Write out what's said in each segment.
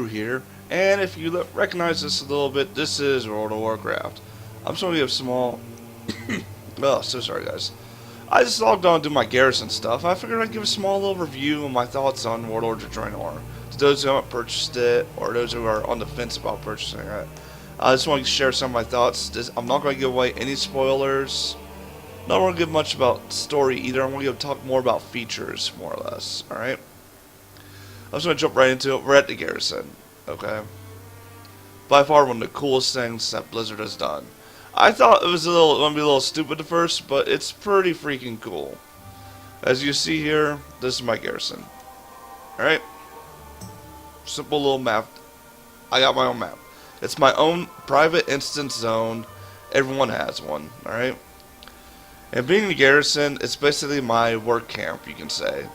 here, and if you recognize this a little bit, this is World of Warcraft. I'm just going to give a small... oh, so sorry guys. I just logged on to do my garrison stuff. I figured I'd give a small little review of my thoughts on Warlords of Draenor. To those who haven't purchased it, or those who are on the fence about purchasing it. I just want to share some of my thoughts. I'm not going to give away any spoilers. Not going to give much about story either. I'm going to talk more about features, more or less. Alright? I'm just going to jump right into it. We're at the garrison. Okay? By far one of the coolest things that Blizzard has done. I thought it was going to be a little stupid at first, but it's pretty freaking cool. As you see here, this is my garrison. Alright? Simple little map. I got my own map. It's my own private instance zone. Everyone has one. Alright? And being in the garrison, it's basically my work camp, you can say.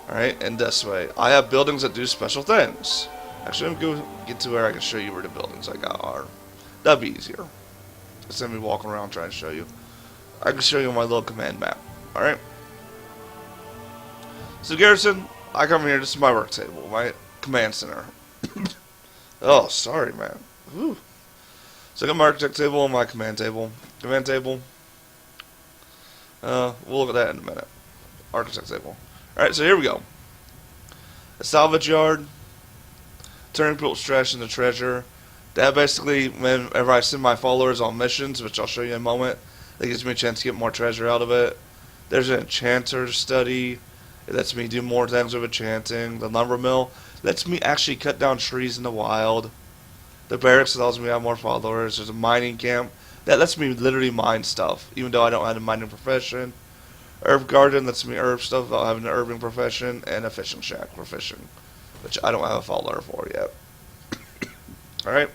Alright? And this way. I have buildings that do special things. Actually, I'm going to get to where I can show you where the buildings I got are. That'd be easier. Instead of me walking around trying to show you. I can show you my little command map. Alright? So garrison, I come here, this is my work table, my command center. Oh, sorry man. Whew. So I got my architect table and my command table. Command table. We'll look at that in a minute. Architect table. Alright, so here we go. A salvage yard. Turning people's trash into treasure. That basically, whenever I send my followers on missions, which I'll show you in a moment, that gives me a chance to get more treasure out of it. There's an enchanter study. It lets me do more things with enchanting. The lumber mill lets me actually cut down trees in the wild. The barracks allows me to have more followers. There's a mining camp that lets me literally mine stuff, even though I don't have a mining profession. Herb garden lets me herb stuff without having an herbing profession, and a fishing shack for fishing, which I don't have a follower for yet. Alright?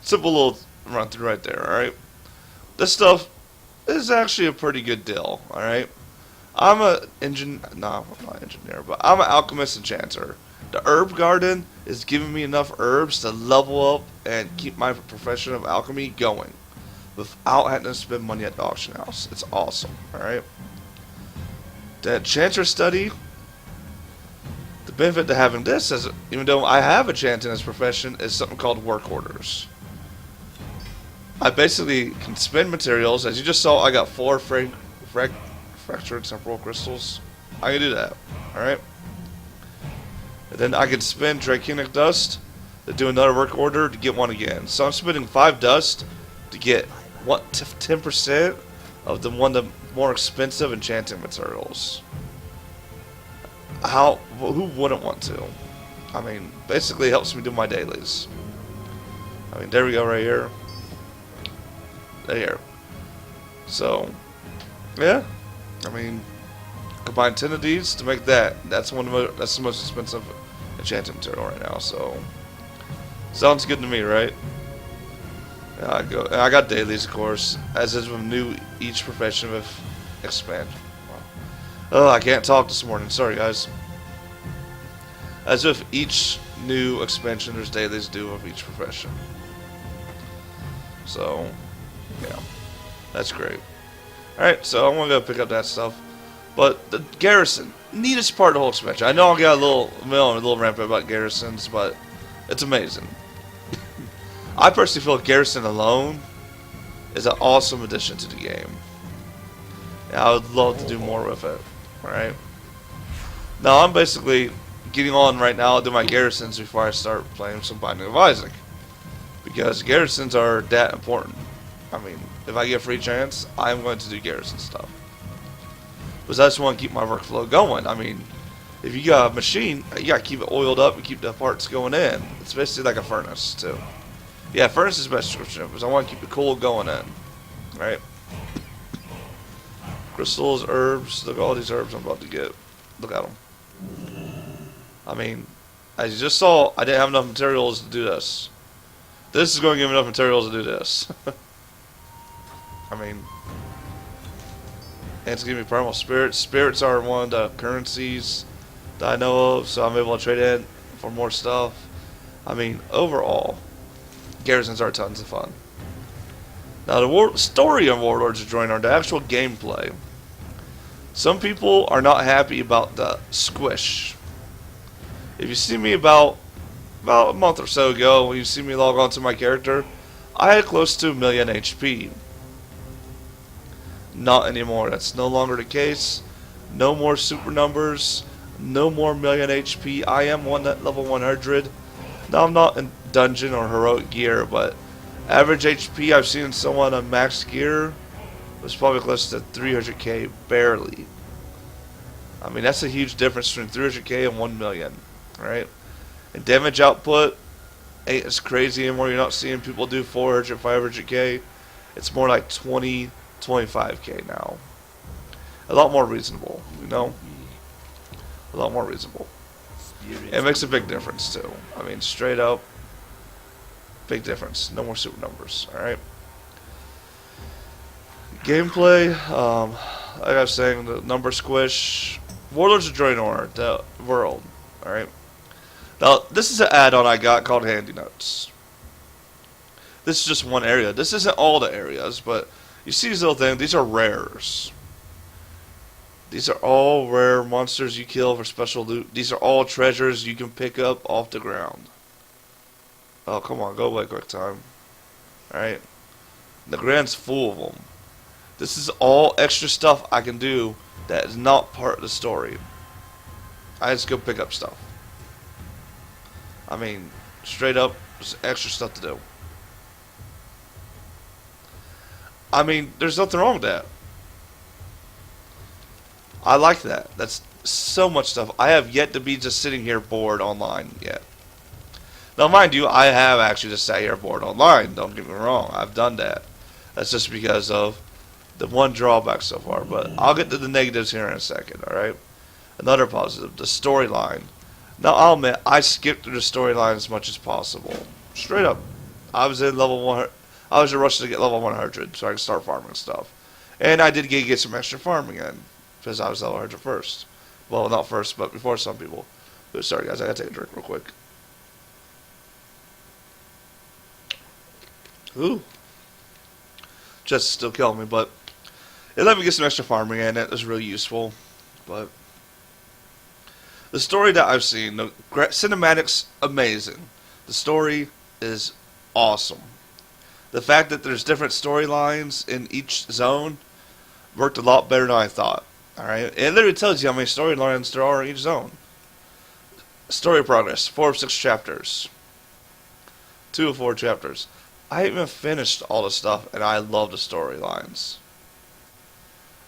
Simple little run through right there, alright? This stuff is actually a pretty good deal, alright? I'm I'm not an engineer, but I'm an alchemist enchanter. The herb garden is giving me enough herbs to level up and keep my profession of alchemy going without having to spend money at the auction house. It's awesome, alright? The enchanter study, the benefit to having this is, even though I have enchanting as a profession, is something called work orders. I basically can spend materials. As you just saw, I got 4 fractured temporal crystals. I can do that, alright? And then I can spend Draconic Dust to do another work order to get one again. So I'm spending 5 dust to get 10% of the more expensive enchanting materials. Who wouldn't want to? I mean, basically it helps me do my dailies. I mean, there we go right here. There. So, yeah. I mean, combine 10 of these to make that. That's the most expensive enchanting material right now. So, sounds good to me, right? I got dailies, of course, as is with each profession with expansion. Oh, I can't talk this morning. Sorry, guys. As with each new expansion, there's dailies due of each profession. So, yeah, that's great. Alright, so I'm going to go pick up that stuff. But the garrison, neatest part of the whole expansion. I know I got a little rampant about garrisons, but it's amazing. I personally feel garrison alone is an awesome addition to the game. Yeah, I would love to do more with it. Alright. Now I'm basically getting on right now to do my garrisons before I start playing some Binding of Isaac. Because garrisons are that important. I mean, if I get a free chance, I'm going to do garrison stuff. Because I just want to keep my workflow going. I mean, if you got a machine, you got to keep it oiled up and keep the parts going in. It's basically like a furnace, too. Yeah, furnace is the best description because I want to keep it cool going in. Right? Crystals, herbs. Look at all these herbs I'm about to get. Look at them. I mean, as you just saw, I didn't have enough materials to do this. This is going to give me enough materials to do this. I mean, and it's giving me primal spirits. Spirits are one of the currencies that I know of, so I'm able to trade in for more stuff. I mean, overall, garrisons are tons of fun. Now, the story of Warlords of Draenor, the actual gameplay. Some people are not happy about the squish. If you see me about about a month or so ago, when you see me log on to my character, I had close to 1,000,000 HP. Not anymore. That's no longer the case. No more super numbers. No more 1,000,000 HP. I am one at level 100. Now I'm not in dungeon or heroic gear, but average HP I've seen someone on max gear was probably close to 300k, barely. I mean, that's a huge difference between 300k and 1,000,000, right? And damage output ain't as crazy anymore. You're not seeing people do 400, 500k. It's more like 20, 25k now. A lot more reasonable, you know? A lot more reasonable. It makes a big difference, too. I mean, straight up, big difference. No more super numbers, alright? Gameplay, like I was saying, the number squish. Warlords of Draenor, the world, alright? Now, this is an add-on I got called Handy Notes. This is just one area. This isn't all the areas, but you see these little things. These are rares. These are all rare monsters you kill for special loot. These are all treasures you can pick up off the ground. Oh, come on. Go away quick time. Alright. The ground's full of them. This is all extra stuff I can do that is not part of the story. I just go pick up stuff. I mean, straight up, there's extra stuff to do. I mean, there's nothing wrong with that. I like that. That's so much stuff. I have yet to be just sitting here bored online yet. Now, mind you, I have actually just sat here bored online. Don't get me wrong. I've done that. That's just because of the one drawback so far. But I'll get to the negatives here in a second, alright? Another positive, the storyline. Now, I'll admit, I skipped through the storyline as much as possible. Straight up. I was in level 100. I was in a rush to get level 100 so I could start farming stuff. And I did get some extra farming in. Because I was level 100 first. Well, not first, but before some people. But sorry, guys. I gotta take a drink real quick. Ooh. Just still killing me, but it let me get some extra farming in. It was really useful. But the story that I've seen, the cinematics, amazing. The story is awesome. The fact that there's different storylines in each zone worked a lot better than I thought. Alright? It literally tells you how many storylines there are in each zone. Story progress, 4 of 6 chapters. 2 of 4 chapters. I haven't even finished all the stuff, and I love the storylines.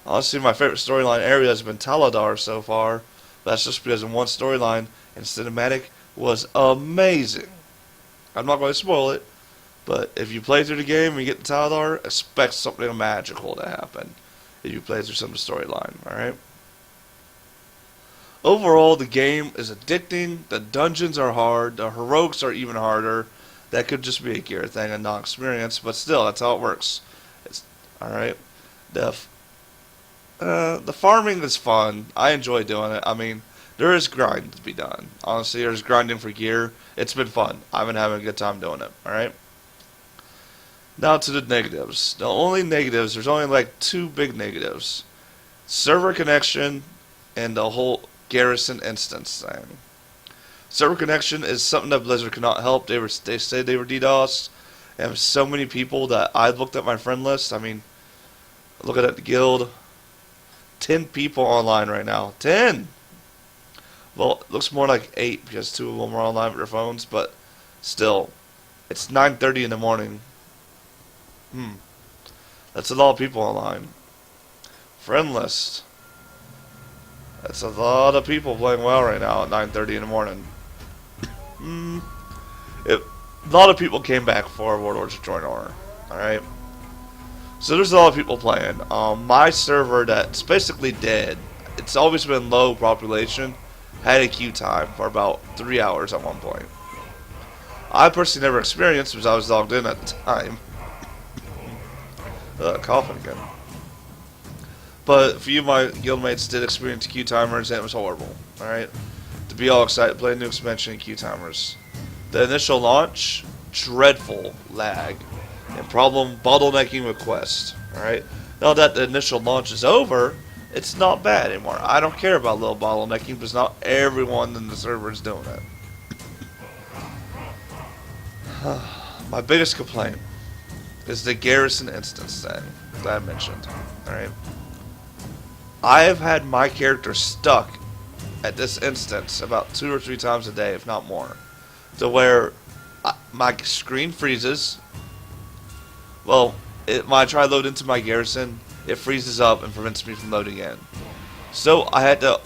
Honestly, my favorite storyline area has been Taladar so far. That's just because in one storyline and cinematic was amazing. I'm not going to spoil it, but if you play through the game and you get to Taladar, expect something magical to happen. If you play through some of the storyline, alright? Overall, the game is addicting. The dungeons are hard. The heroics are even harder. That could just be a gear thing and not experience, but still, that's how it works. It's alright. The farming is fun. I enjoy doing it. I mean, there is grind to be done. Honestly, there's grinding for gear. It's been fun. I've been having a good time doing it. Alright? Now to the negatives. The only negatives, there's only like 2 big negatives. Server connection and the whole garrison instance thing. Server connection is something that Blizzard cannot help. They say they were DDoS. And so many people that I looked at my friend list. I mean, looking at the guild. 10 people online right now. 10! Well, it looks more like 8 because 2 of them are online with their phones. But still, it's 9:30 in the morning. That's a lot of people online. Friend list. That's a lot of people playing WoW right now at 9:30 in the morning. A lot of people came back for Warlords of Draenor. Alright? So there's a lot of people playing. My server that's basically dead. It's always been low population. Had a queue time for about 3 hours at one point. I personally never experienced because I was logged in at the time. Coughing again. But a few of my guildmates did experience queue timers and it was horrible. Alright? To be all excited to play a new expansion in queue timers. The initial launch, dreadful lag. And problem bottlenecking request. Alright? Now that the initial launch is over, it's not bad anymore. I don't care about little bottlenecking because not everyone in the server is doing it. My biggest complaint is the garrison instance thing that I mentioned. Alright? I have had my character stuck at this instance about 2 or 3 times a day, if not more. To where my screen freezes. Well, when I try to load into my garrison, it freezes up and prevents me from loading in. So I had to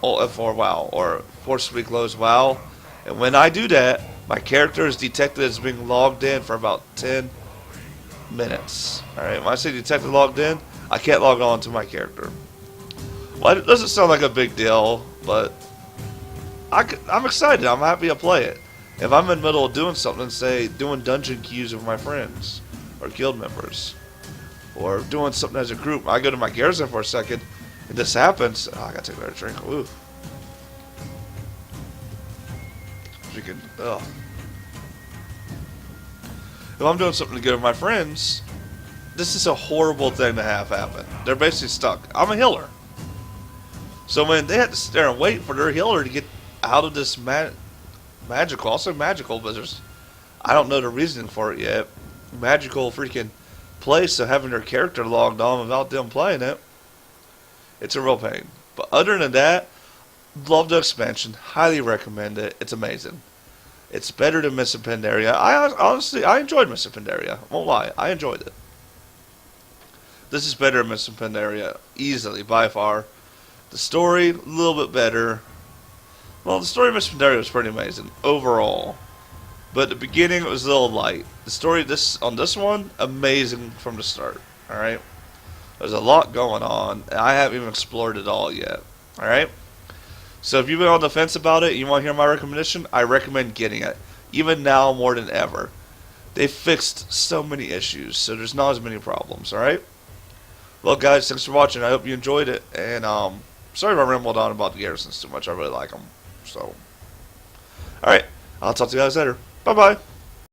Alt F4 WoW, or force weak close WoW. And when I do that, my character is detected as being logged in for about 10 minutes. Alright, when I say detected logged in, I can't log on to my character. Well, it doesn't sound like a big deal, but I'm excited. I'm happy to play it. If I'm in the middle of doing something, say doing dungeon queues with my friends or guild members, or doing something as a group, I go to my garrison for a second, and this happens. Oh, I gotta take another drink. Ooh. Freaking, ugh. If I'm doing something good with my friends, this is a horrible thing to have happen. They're basically stuck. I'm a healer. So when they had to sit there and wait for their healer to get out of this magical, also magical, but I don't know the reasoning for it yet. Magical freaking place of having their character logged on without them playing it. It's a real pain. But other than that, love the expansion. Highly recommend it. It's amazing. It's better than Mists of Pandaria. I enjoyed Mists of Pandaria. I won't lie. I enjoyed it. This is better than Mists of Pandaria. Easily, by far. The story, a little bit better. Well, the story of Mists of Pandaria was pretty amazing. Overall. But at the beginning, it was a little light. The story on this one, amazing from the start. Alright? There's a lot going on, and I haven't even explored it all yet. Alright? So if you've been on the fence about it, and you want to hear my recommendation, I recommend getting it. Even now, more than ever. They fixed so many issues, so there's not as many problems. Alright? Well, guys, thanks for watching. I hope you enjoyed it. And, sorry if I rambled on about the garrisons too much. I really like them. So, alright. I'll talk to you guys later. Bye-bye.